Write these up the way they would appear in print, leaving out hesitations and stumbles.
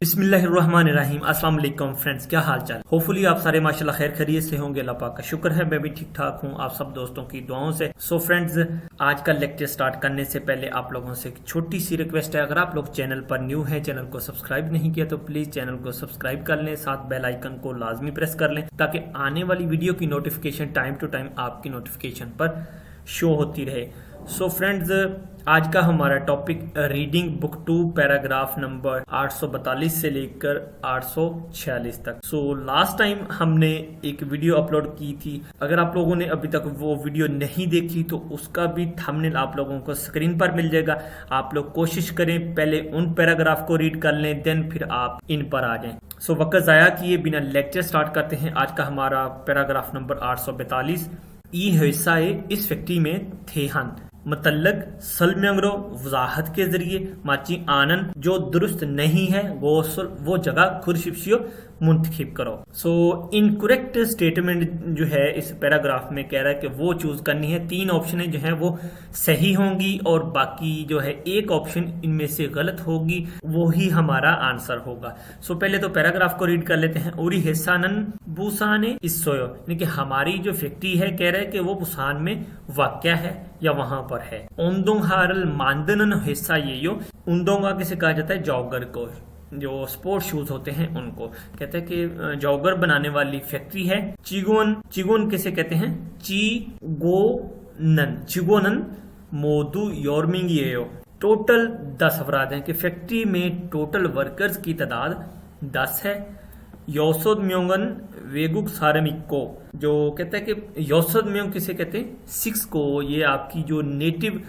बिस्मिल्लाहिर्रहमानिर्रहीम। अस्सलाम वालेकुम फ्रेंड्स, क्या हाल चाल। होपफुली आप सारे माशाल्लाह खैर खैरियत से होंगे। अल्लाह पाक का शुक्र है मैं भी ठीक ठाक हूँ, आप सब दोस्तों की दुआओं से। सो फ्रेंड्स, आज का लेक्चर स्टार्ट करने से पहले आप लोगों से एक छोटी सी रिक्वेस्ट है। अगर आप लोग चैनल पर न्यू हैं, चैनल को सब्सक्राइब नहीं किया तो प्लीज चैनल को सब्सक्राइब कर लें, साथ बेल आइकन को लाजमी प्रेस कर लें ताकि आने वाली वीडियो की नोटिफिकेशन टाइम टू टाइम आपकी नोटिफिकेशन पर शो होती रहे। सो फ्रेंड्स, आज का हमारा topic reading book 2 paragraph number 842 से लेकर 846 तक। सो लास्ट टाइम हमने एक वीडियो अपलोड की थी। अगर आप लोगों ने अभी तक वो वीडियो नहीं देखी तो उसका भी थंबनेल आप लोगों को स्क्रीन पर मिल जाएगा। आप लोग कोशिश करें पहले उन पैराग्राफ को रीड कर लें, देन फिर आप इन पर आ जाएं। सो वक्त ज़ाया किए बिना लेक्चर स्टार्ट करते हैं। आज का हमारा पैराग्राफ नंबर 842। ई हिस्साए इस फैक्ट्री में थे हन मतलब सलम्यंगरो वजाहत के जरिए माची आनंद जो दुरुस्त नहीं है वो जगह खुरशिप्सियो मुंतखिब करो। सो इनकरेक्ट स्टेटमेंट जो है इस पैराग्राफ में कह रहा है कि वो चूज करनी है। 3 ऑप्शन जो है वो सही होंगी और बाकी जो है एक ऑप्शन इनमें से गलत होगी, वो ही हमारा आंसर होगा। सो पहले तो पैराग्राफ को रीड कर लेते हैं। उरी हिस्सानन बुसाने इसोयो, यानी कि हमारी जो फैक्ट्री है कह रहा है कि वो बुसान में वाक़या है या वहां पर है। उन्दोंग हारल मानदनन हिस्सा ये यो, उन्दोंगा किसे कहा जाता है, जॉगर को, जो स्पोर्ट शूज होते हैं उनको कहते हैं कि जॉगर बनाने वाली फैक्ट्री है। चिगोन किसे कहते हैं, चिगोनन मोदू योरमिंग। टोटल 10 अफराद हैं कि फैक्ट्री में टोटल वर्कर्स की तादाद 10 है। योसोद म्योंगन वेगुक सारमिको, जो कहता है कि योसोद म्योंग किसे कहते हैं, 6 को, ये आपकी जो नेटिव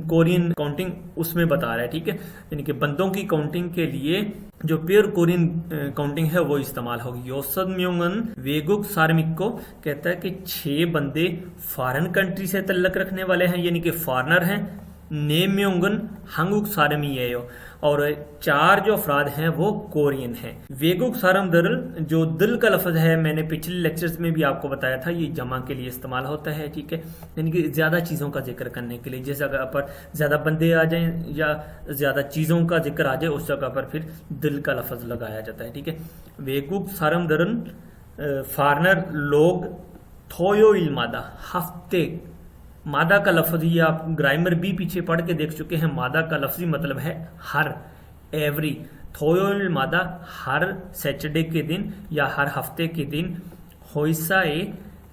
कोरियन काउंटिंग उसमें बता रहा है, ठीक है। यानी कि बंदों की काउंटिंग के लिए जो प्योर कोरियन काउंटिंग है वो इस्तेमाल होगी। योसोद म्योंगन वेगुक सारमिको कहता है कि 6 बंदे फॉरेन कंट्री से तल्लक रखने वाले हैं, यानी कि फॉरनर हैं। नेम्योंगन हंगुक सारमियो, और 4 जो अफराद हैं वो कोरियन हैं। वेगुक सारम दरल, जो दिल का लफ्ज है, मैंने पिछले लेक्चर्स में भी आपको बताया था, ये जमा के लिए इस्तेमाल होता है, ठीक है। यानी कि ज्यादा चीजों का जिक्र करने के लिए, जिस जगह पर ज्यादा बंदे आ जाएं या ज्यादा चीजों का जिक्र आ जाए उस जगह पर फिर दिल का लफ्ज लगाया जाता है, ठीक है। वेगुक सारम दरल फॉरनर लोग थोयो इल्मादा हफ्ते, मादा का लफ्ज ये आप ग्रामर भी पीछे पढ़ के देख चुके हैं। मादा का लफ्जी मतलब है हर, एवरी। थोयोल मादा हर सैटरडे के दिन या हर हफ्ते के दिन। होइसाए,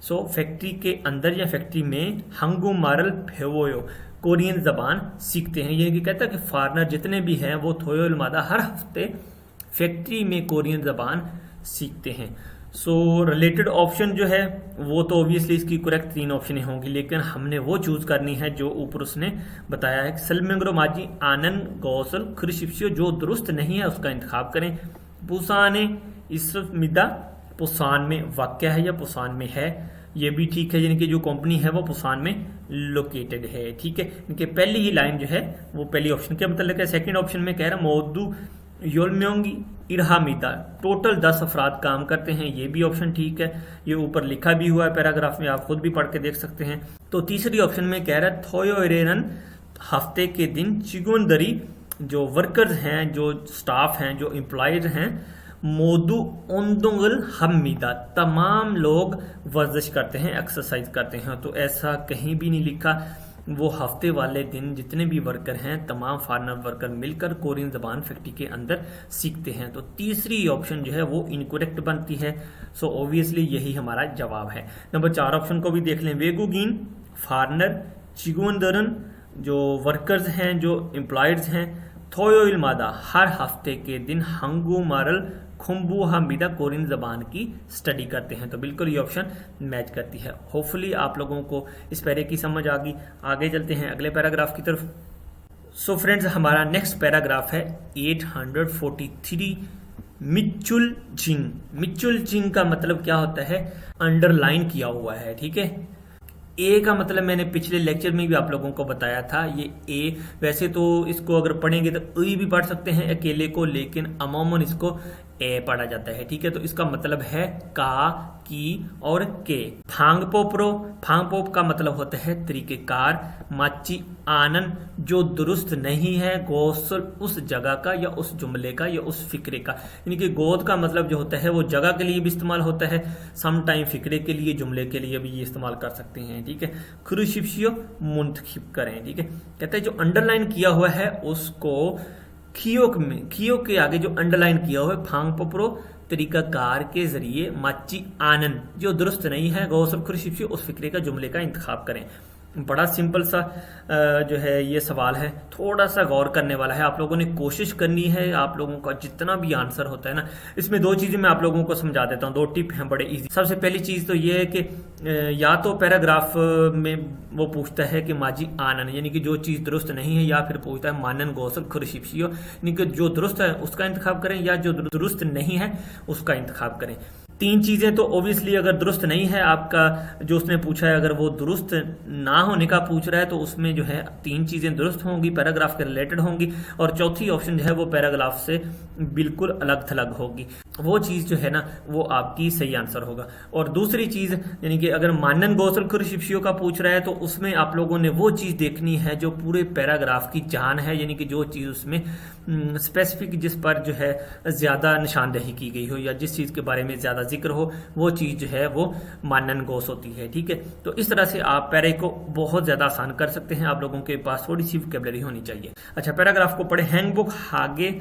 सो फैक्ट्री के अंदर या फैक्ट्री में। हंगू मारल फेवोयो, कोरियन जबान सीखते हैं। ये कि कहता है कि फॉरनर जितने भी हैं वो थोयोल मादा हर हफ्ते फैक्ट्री में कोरियन जबान सीखते हैं। सो रिलेटेड ऑप्शन जो है वो तो ऑब्वियसली इसकी करेक्ट 3 ऑप्शन होंगी, लेकिन हमने वो चूज करनी है जो ऊपर उसने बताया है। सलमेंग्रो माजी आनंद गौसल खुरशिप्सियो, जो दुरुस्त नहीं है उसका इंतखाब करें। पुसाने इसमिदा, पुसान में वाक़या है या पुसान में है, ये भी ठीक है, यानी कि जो कंपनी है वो पुसान में लोकेटेड है, ठीक है। इनके पहली ही लाइन जो है वो पहली ऑप्शन के मतलब है। सेकंड ऑप्शन में कह रहा मोदू योलम्योंगी इरहामीदा, टोटल 10 अफराद काम करते हैं, ये भी ऑप्शन ठीक है। ये ऊपर लिखा भी हुआ है पैराग्राफ में, आप खुद भी पढ़ के देख सकते हैं। तो तीसरी ऑप्शन में कह रहा है थोयो इरेनन, हफ्ते के दिन। चिगुनदरी, जो वर्कर्स हैं, जो स्टाफ हैं, जो एम्प्लॉयज हैं। मोदू ओंदोंगल हमीदा, तमाम लोग वर्जिश करते हैं, एक्सरसाइज करते हैं। तो ऐसा कहीं भी नहीं लिखा। वो हफ्ते वाले दिन जितने भी वर्कर हैं, तमाम फॉरनर वर्कर मिलकर कोरियन जबान फैक्ट्री के अंदर सीखते हैं। तो तीसरी ऑप्शन जो है वो इनकरेक्ट बनती है। सो ऑब्वियसली यही हमारा जवाब है। नंबर 4 ऑप्शन को भी देख लें। वेगुगिन फॉरनर, चिगुनदरन जो वर्कर्स हैं, जो एम्प्लॉयज हैं। थोयो इल्मादा हर हफ्ते के दिन। हंगू मारल खुम्बू हमीदा कोरियन जबान की स्टडी करते हैं। तो बिल्कुल ये ऑप्शन मैच करती है। होपफुली आप लोगों को इस पैरे की समझ आ गई। आगे चलते हैं अगले पैराग्राफ की तरफ। सो फ्रेंड्स, हमारा नेक्स्ट पैराग्राफ है 843। मिचुल जिंग। मिचुल जिंग का मतलब क्या होता है, अंडरलाइन किया हुआ है, ठीक है। ए का मतलब मैंने पिछले लेक्चर में भी आप लोगों को बताया था। ये ए, वैसे तो इसको अगर पढ़ेंगे तो ई भी पढ़ सकते हैं अकेले को, लेकिन अमूमन इसको ए पढ़ा जाता है। ठीक है, तो इसका मतलब है का, की और के। फांगपोप का मतलब होता है तरीकेकार। माची आनन जो दुरुस्त नहीं है, गौसल उस जगह का या उस जुमले का या उस फिक्रे का। यानी कि गोद का मतलब जो होता है वो जगह के लिए भी इस्तेमाल होता है, सम टाइम फिक्रे के लिए, जुमले के लिए भी ये इस्तेमाल कर सकते हैं। ठीक है, खुरुशिप्शियो मुंतखिब करें। ठीक है, कहते हैं जो अंडरलाइन किया हुआ है उसको खियो के आगे जो अंडरलाइन किया हुआ है फांगपोप्रो तरीकाकार के जरिए माची आनन जो दुरुस्त नहीं है, गौसल खुरुशिप्शियो उस फिक्रे का, जुमले का इंतखाब करें। बड़ा सिंपल सा जो है ये सवाल है, थोड़ा सा गौर करने वाला है। आप लोगों ने कोशिश करनी है, आप लोगों का जितना भी आंसर होता है ना, इसमें दो चीजें मैं आप लोगों को समझा देता हूँ, दो टिप हैं बड़े इजी। सबसे पहली चीज तो ये है कि या तो पैराग्राफ में वो पूछता है कि माजी आनन यानी कि जो चीज दुरुस्त नहीं है, या फिर पूछता है मानन गौसल खुरुशिप्शियो यानी कि जो दुरुस्त है उसका इंतखाब करें या जो दुरुस्त नहीं है उसका इंतखाब करें। तीन चीजें तो ओब्वियसली अगर दुरुस्त नहीं है आपका जो उसने पूछा है, अगर वो दुरुस्त ना होने का पूछ रहा है तो उसमें जो है तीन चीजें दुरुस्त होंगी, पैराग्राफ के रिलेटेड होंगी, और चौथी ऑप्शन जो है वो पैराग्राफ से बिल्कुल अलग थलग होगी। वो चीज जो है ना वो आपकी सही आंसर होगा। और दूसरी चीज यानी कि अगर मानन गौसल खुरुशिप्शियो का पूछ रहा है तो उसमें आप लोगों ने वो चीज देखनी है जो पूरे पैराग्राफ की जान है, यानी कि जो चीज उसमें स्पेसिफिक जिस पर जो है ज्यादा निशानदेही की गई हो या जिस चीज के बारे में ज्यादा जिक्र हो, वो चीज जो है वो मानन गोस होती है। ठीक है, तो इस तरह से आप पैरे को बहुत ज्यादा आसान कर सकते हैं। आप लोगों के पास थोड़ी सी वोकैबुलरी होनी चाहिए। अच्छा, पैराग्राफ को पढ़े। हैंगबुक हागे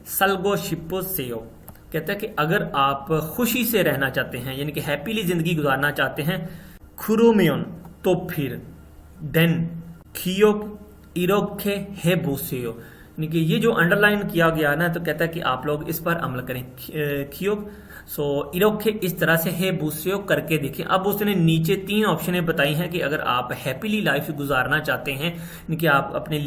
सलगो शिपो सेयो कहता है कि अगर आप खुशी से रहना चाहते हैं यानी कि हैप्पीली जिंदगी गुजारना चाहते हैं, खुरोमियन तो फिर देन खियोक इरोखे हे बुसेयो यानी कि ये जो अंडरलाइन किया गया ना, तो कहता है कि आप लोग इस पर अमल करें। खियोक सो इरोखे इस तरह से हे बुसेयो करके देखिए। अब उसने नीचे तीन ऑप्शनें बताई हैं कि अगर आप हैप्पीली लाइफ गुजारना चाहते हैं यानी कि आप अपनी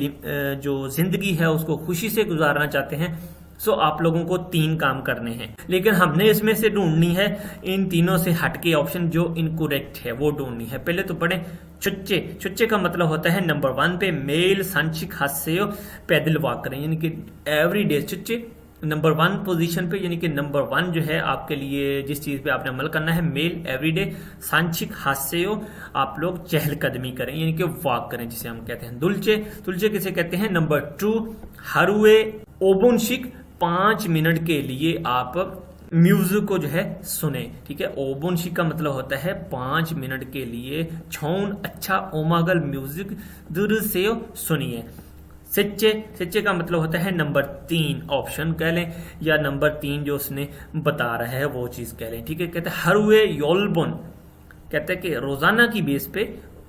जो जिंदगी है उसको खुशी से गुजारना चाहते हैं, सो आप लोगों को तीन काम करने हैं। लेकिन हमने इसमें से ढूंढनी है इन तीनों से हटके ऑप्शन जो इनकरेक्ट है वो ढूंढनी है। पहले तो पढ़े चुच्चे। चुच्चे का मतलब होता है नंबर 1 पे मेल सांशिक हास्य पैदल वॉक करें यानी कि एवरी डे चुच्चे। नंबर 1 पोजीशन पे यानी कि नंबर 1 जो है आपके लिए जिस चीज पे आपने अमल करना है, मेल एवरीडे सांशिक हास्य आप लोग चहलकदमी करें यानी कि वॉक करें जिसे हम कहते हैं। दुलचे तुलचे किसे कहते हैं। नंबर 2 हरुए ओबुनशिक 5 मिनट के लिए आप म्यूजिक को जो है सुने। ठीक है, ओबुनशिक का मतलब होता है 5 मिनट के लिए छौन अच्छा ओमागल म्यूजिक दूर से सुनिए। सच्चे का मतलब होता है नंबर 3 ऑप्शन कह लें या नंबर 3 जो उसने बता रहा है वो चीज कह लें। ठीक है, कहते हैं हरुए योलबुन कहते हैं कि रोजाना की बेस पे,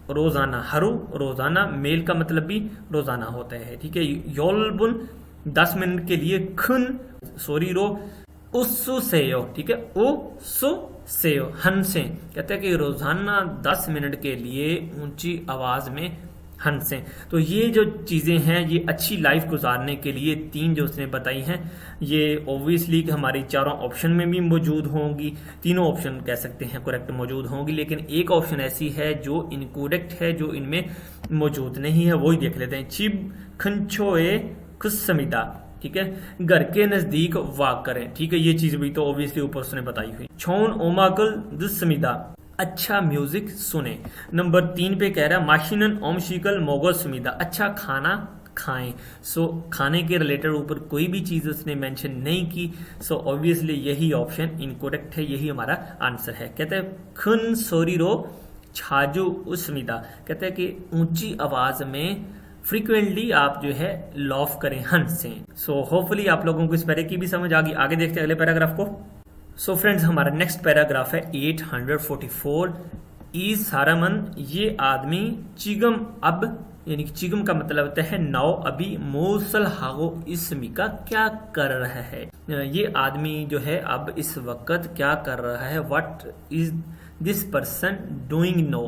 रोजाना हरु रोजाना, मेल का मतलब भी रोजाना होता है। ठीक है, योलबुन 10 मिनट के लिए खुन सॉरी रो उसु सेयो। ठीक है, उसु सेयो हंसे कहते हैं कि रोजाना 10 मिनट के लिए ऊंची आवाज में हंसें। तो ये जो चीजें हैं ये अच्छी लाइफ गुजारने के लिए तीन जो उसने बताई हैं, ये ऑब्वियसली हमारी चारों ऑप्शन में भी मौजूद होंगी, तीनों ऑप्शन कह सकते हैं करेक्ट मौजूद होंगी, लेकिन एक ऑप्शन ऐसी है जो इनकरेक्ट है, जो इनमें मौजूद नहीं है, वही देख लेते हैं। चिब खंचोए खुसमिदा ठीक है, घर के नजदीक वाक करें। ठीक है, ये चीज भी तो ऑब्वियसली ऊपर उसने बताई हुई। छौन ओमाकल दुस्मिदा अच्छा म्यूजिक सुने। नंबर 3 पे कह रहा है माशिनन ओमशिकल मोगल सुमिदा अच्छा खाना खाएं। सो खाने के रिलेटेड ऊपर कोई भी चीज उसने मेंशन नहीं की, सो ऑब्वियसली यही ऑप्शन इनकरेक्ट है, यही हमारा आंसर है। कहते हैं खुन सोरी रो छाजू उस्मिदा कहते हैं कि ऊंची आवाज में फ्रीक्वेंटली आप जो है लॉफ करें, हंसें। सो होपफुली आप लोगों को इस पैरे की भी समझ आ गई। आगे देखते हैं अगले पैराग्राफ को। सो फ्रेंड्स हमारा नेक्स्ट पैराग्राफ है 844 ई सारामन ये आदमी चिगम अब यानी कि चिगम का मतलब होता है नाउ अभी मोसल हागो इसमी का क्या कर रहा है। ये आदमी जो है अब इस वक्त क्या कर रहा है। What is this person doing no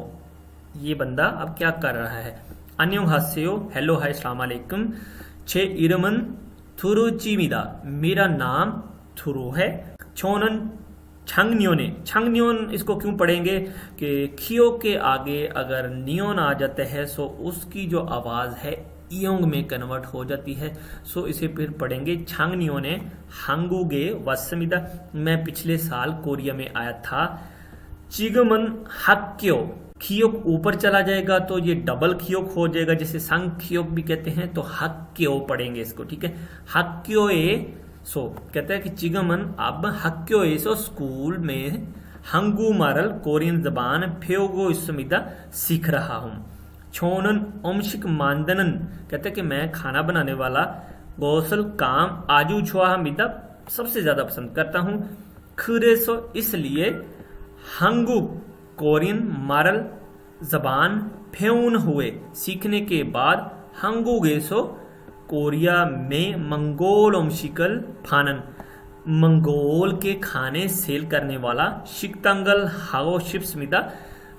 ये बंदा अब क्या कर रहा है। अन्यों हास्यो हेलो हाय अस्सलाम वालेकुम। छे इरमन थुरुचिमिदा मेरा नाम थुरु है। छोनन छंगन्योन इसको क्यों पढ़ेंगे कि खियो के आगे अगर नियोन आ जाता है सो उसकी जो आवाज है इयोंग में कन्वर्ट हो जाती है। सो इसे फिर पढ़ेंगे। छांगनियो ने हांगुगे वासमिदा, मैं पिछले साल कोरिया में आया था। चिगमन हाक्यो, खियोक ऊपर चला जाएगा तो ये डबल खियोक हो जाएगा, जैसे संग खियोक भी कहते हैं, तो हाक्यो पढ़ेंगे इसको, ठीक है। हाक्यो ए सो कहते हैं कि चिगमन अब हाक्यो ए सो स्कूल में हंगू मारल कोरियन जबान फ्योगो इसमिदा सीख रहा हूँ। छोनन ओमशिक मानदनन कहते हैं कि मैं खाना बनाने वाला गौसल काम आजू छुआ मिदा सबसे ज्यादा पसंद करता हूँ। खुरेसो इसलिए हंगू कोरियन मारल जबान फ्यून हुए सीखने के बाद हंगूगेसो कोरिया में मंगोल ओमशिकल फानन, मंगोल के खाने सेल करने वाला शिकतंगल हाओ शिप्समिदा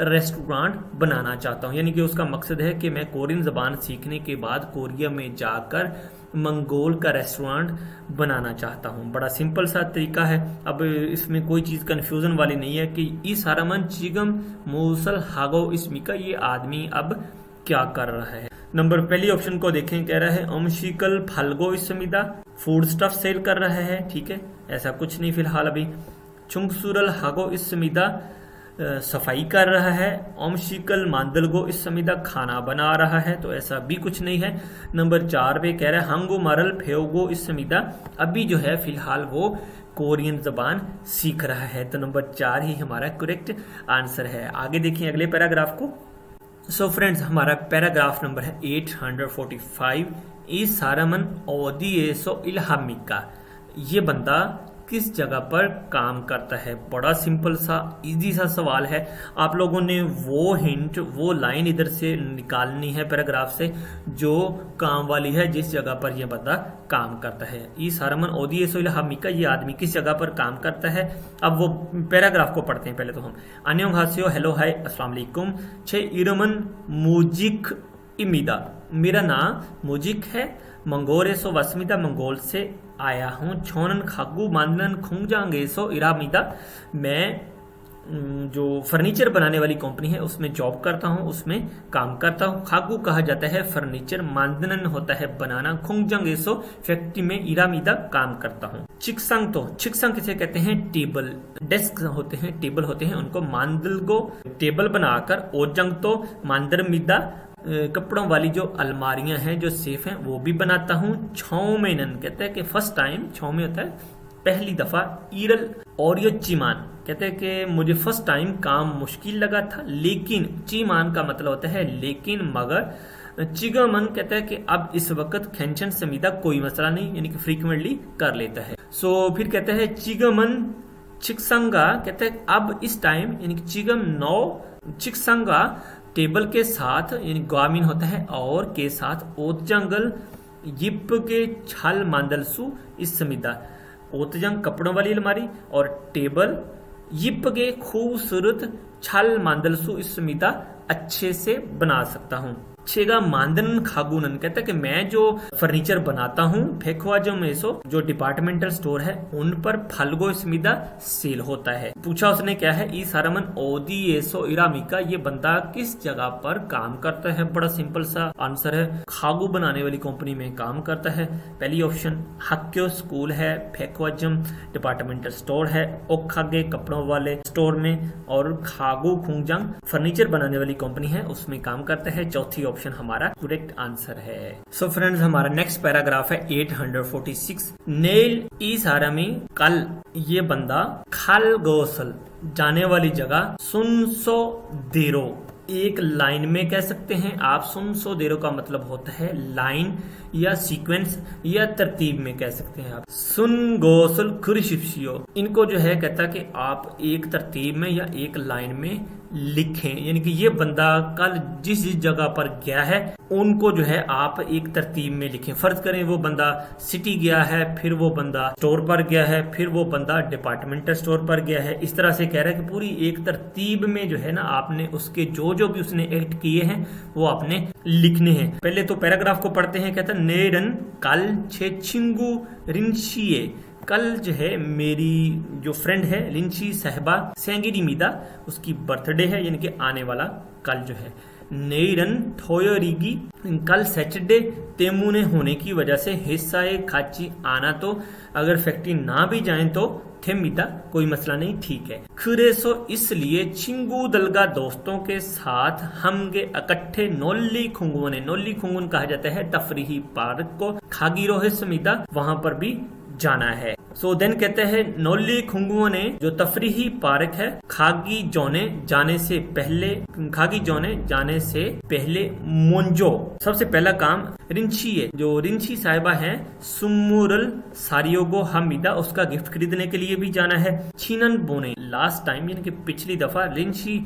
रेस्टोरेंट बनाना चाहता हूँ। यानी कि उसका मकसद है कि मैं कोरियन जबान सीखने के बाद कोरिया में जाकर मंगोल का रेस्टोरेंट बनाना चाहता हूँ। बड़ा सिंपल सा तरीका है। अब इसमें कोई चीज कंफ्यूजन वाली नहीं है कि इस हारामन चिगम मूसल हागो इसमिका ये आदमी अब क्या कर रहा है। नंबर पहली ऑप्शन को देखें, कह रहा है ओमशिकल फाल्गो इसमिदा फूड स्टफ सेल कर रहा है, ठीक है, ऐसा कुछ नहीं फिलहाल अभी। चुंगसुरल हागो इसमिदा सफाई कर रहा है। ओमशिकल मांदलगो इस समिदा खाना बना रहा है, तो ऐसा भी कुछ नहीं है। नंबर 4 पे कह रहा है हंगो मारल फेओगो इस समिदा, अभी जो है फिलहाल वो कोरियन जबान सीख रहा है, तो नंबर 4 ही हमारा करेक्ट आंसर है। आगे देखिए अगले पैराग्राफ को। सो फ्रेंड्स, हमारा पैराग्राफ नंबर है 845। इस सारामन ओदिएसो इल्हामिका, ये बंदा किस जगह पर काम करता है। बड़ा सिंपल सा इजी सा सवाल है। आप लोगों ने वो हिंट, वो लाइन इधर से निकालनी है पैराग्राफ से जो काम वाली है, जिस जगह पर यह बंदा काम करता है। इस हरमन ओदिएसो इल्हामिका, ये आदमी किस जगह पर काम करता है। अब वो पैराग्राफ को पढ़ते हैं पहले तो हम। अन्योंहास्यो, हेलो हाय, अस्सलाम वालेकुम। छे इरमन मुजिक इमिदा, मेरा नाम मुजिक है। मंगोरेसो वस्मिदा, मंगोल से आया हूँ। छोनन खागू मानन खुंगजांगेसो इरामिदा, मैं जो फर्नीचर बनाने वाली कंपनी है उसमें जॉब करता हूँ, उसमें काम करता हूँ। खागू कहा जाता है फर्नीचर, मानदनन होता है बनाना, खुंगजांगेसो फैक्ट्री में इरामिदा काम करता हूँ। चिकसंग, तो चिकसंग किसे कहते हैं, टेबल, डेस्क होते हैं, टेबल होते हैं, उनको मांदलगो टेबल बनाकर, ओजंग तो मांदरमिदा कपड़ों वाली जो अलमारियां हैं, जो सेफ हैं, वो भी बनाता हूँ। छौमेनन कहते हैं कि फर्स्ट टाइम, छौ में होता है पहली दफा। ईरल और ये चीमान कहते हैं कि मुझे फर्स्ट टाइम काम मुश्किल लगा था, लेकिन चीमान का मतलब होता है लेकिन मगर। चिगमन कहता है कि अब इस वक्त खेंचन समीदा कोई मसला नहीं, यानी कि फ्रीक्वेंटली कर लेता है। सो फिर कहता है चिगमन चिकसंगा, कहते हैं अब इस टाइम, यानी कि चिगम नौ चिकसंगा टेबल के साथ, यानी ग्वामिन होता है और के साथ, ओतजंगल यिप के छल मांदलसु इस समिदा, ओतजंग कपड़ों वाली अलमारी और टेबल, यिप के खूबसूरत छल मांदलसु इस समिदा अच्छे से बना सकता हूँ। छेगा मानदन खागुनन कहता है कि मैं जो फर्नीचर बनाता हूँ, फेखवा जो मेसो जो डिपार्टमेंटल स्टोर है उन पर फलगो स्मिदा सेल होता है। पूछा उसने क्या है, ई सारामन ओदी एसो इरामिका, ये बंदा किस जगह पर काम करता है। बड़ा सिंपल सा आंसर है, खागू बनाने वाली कंपनी में काम करता है। पहली ऑप्शन हक्यो स्कूल है, फेखवाजम डिपार्टमेंटल स्टोर है, ओखागे कपड़ों वाले स्टोर में, और खागू खुंगजांग फर्नीचर बनाने वाली कंपनी है उसमें काम करता है। चौथी ऑप्शन हमारा करेक्ट आंसर है। सो फ्रेंड्स, हमारा नेक्स्ट पैराग्राफ है 846। नेल इस आरामी कल, ये बंदा खाल गोसल जाने वाली जगह सुनसो देरो, एक लाइन में कह सकते हैं आप। सुनसो देरो का मतलब होता है लाइन या सीक्वेंस या तरतीब में कह सकते हैं आप। सुन गोसल खुरिशिप्सियो, इनको जो है कहता कि आप एक तरतीब में या एक लाइन में लिखें, यानी कि ये बंदा कल जिस जगह पर गया है उनको जो है आप एक तरतीब में लिखें। फर्ज करें वो बंदा सिटी गया है, फिर वो बंदा स्टोर पर गया है, फिर वो बंदा डिपार्टमेंटल स्टोर पर गया है। इस तरह से कह रहा है कि पूरी एक तरतीब में जो है ना आपने उसके जो जो भी उसने एक्ट किए हैं वो आपने लिखने हैं। पहले तो पैराग्राफ को पढ़ते हैं। कहता नेरन कल छे छिंगू रिंशिए, कल जो है मेरी जो फ्रेंड है लिंची साहबा सेंगिरी मीदा, उसकी बर्थडे है, यानी कि आने वाला कल जो है। नेरन थोयोरिगी कल सैटरडे तेमुने होने की वजह से हिस्सा खाची आना, तो अगर फैक्ट्री ना भी जाए तो थेमिता कोई मसला नहीं, ठीक है। खुरेसो इसलिए चिंगू दलगा दोस्तों के साथ हम गे इकट्ठे नोली खुंगुन कहा जाता है तफरीही पार्क को, खागीरोहे समीदा वहां पर भी जाना है। सो देन कहते हैं नोली खुंगुओ ने जो तफरीही पार्क है खागी जोने जाने से पहले मोंजो सबसे पहला काम रिंची है, जो रिंची साहिबा है सुमुरल सारियोगो हमीदा उसका गिफ्ट खरीदने के लिए भी जाना है। छीनन बोने लास्ट टाइम यानी कि पिछली दफा रिंची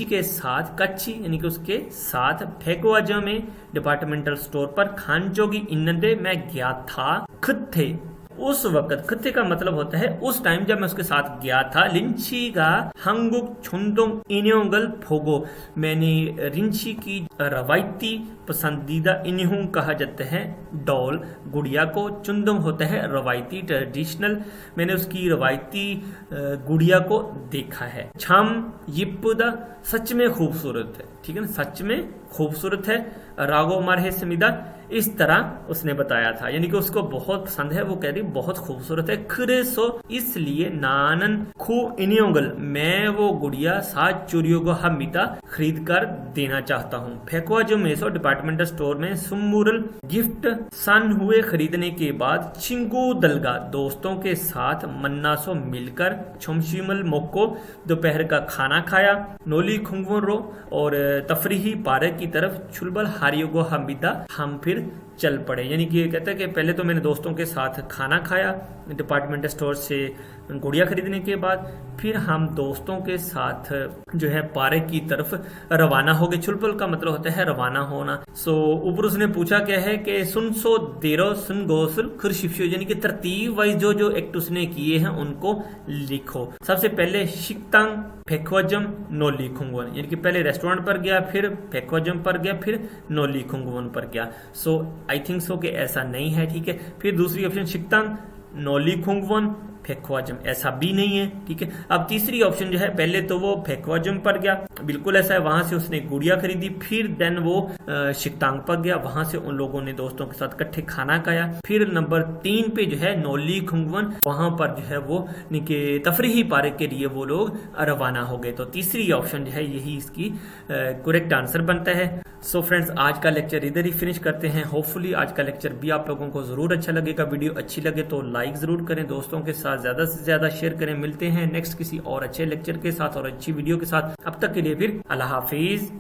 के साथ कच्ची यानी कि उसके साथ फेकुआजा में डिपार्टमेंटल स्टोर पर खानजोगी इन्नदे मैं गया था। खुत्थे उस वक्त, खुत्ते का मतलब होता है उस टाइम जब मैं उसके साथ गया था। लिंची का हंगुक छुंदोंग इन्योंगल फोगो, मैंने रिंची की रवायती पसंदीदा इन्हों कहा जाता है डॉल गुड़िया को, चुंदोंग होता है रवायती ट्रेडिशनल, मैंने उसकी रवायती गुड़िया को देखा है। छम यिपुदा सच में खूबसूरत है, ठीक है ना, सच में खूबसूरत है। रागो मारहे समीदा इस तरह उसने बताया था, यानी कि उसको बहुत पसंद है, वो कह रही बहुत खूबसूरत है। खुरेसो इसलिए नानन खू इनियोगल मैं वो गुड़िया 7 चूरियों को हमीता खरीद कर देना चाहता हूँ। फेकुआ जो मेसो डिपार्टमेंटल स्टोर में सुमुरल गिफ्ट सन हुए खरीदने के बाद चिंगू दलगा दोस्तों के साथ मन्नासो मिलकर छुमशिमल मोको दोपहर का खाना खाया। नोली खुंगवरो और तफरीही पार्क की तरफ छुलबल हारियोगो हमीदा हम फिर चल पड़े, यानी कि ये कहता है कि पहले तो मैंने दोस्तों के साथ खाना खाया डिपार्टमेंटल स्टोर से गुड़िया खरीदने के बाद, फिर हम दोस्तों के साथ जो है पार्क की तरफ रवाना हो गए। छुलपल का मतलब होता है रवाना होना। सो ऊपर उसने पूछा क्या है कि सुन सो देरो सुन गोसल खुरशिफ्यो, यानी कि तरतीब वाइज जो जो एक्ट उसने किए हैं उनको लिखो। सबसे पहले शिकतांग फेक्वाजम नोली खुंगवन, यानी कि पहले रेस्टोरेंट पर गया, फिर फेक्वाजम पर गया, फिर नोली खुंगवन पर गया। सो आई थिंक सो कि ऐसा नहीं है, ठीक है। फिर दूसरी ऑप्शन शिकतांग नोली खुंगवन फेक्वाजम, ऐसा भी नहीं है, ठीक है। अब तीसरी ऑप्शन जो है पहले तो वो फेक्वाजम पर गया, बिल्कुल ऐसा है, वहां से उसने गुड़िया खरीदी, फिर देन वो शिकतांग पर गया, वहां से उन लोगों ने दोस्तों के साथ इकट्ठे खाना खाया। फिर नंबर 3 पे जो है नोली खुंगवन, वहां पर जो है वो तफरीही पार्क के लिए वो लोग रवाना हो गए। तो तीसरी ऑप्शन जो है यही इसकी करेक्ट आंसर बनता है। सो फ्रेंड्स आज का लेक्चर इधर ही फिनिश करते हैं। होपफुली आज का लेक्चर भी आप लोगों को जरूर अच्छा लगेगा। वीडियो अच्छी लगे तो लाइक जरूर करें, दोस्तों के साथ ज्यादा से ज्यादा शेयर करें। मिलते हैं नेक्स्ट किसी और अच्छे लेक्चर के साथ और अच्छी वीडियो के साथ। अब तक के लिए फिर अल्लाह हाफिज।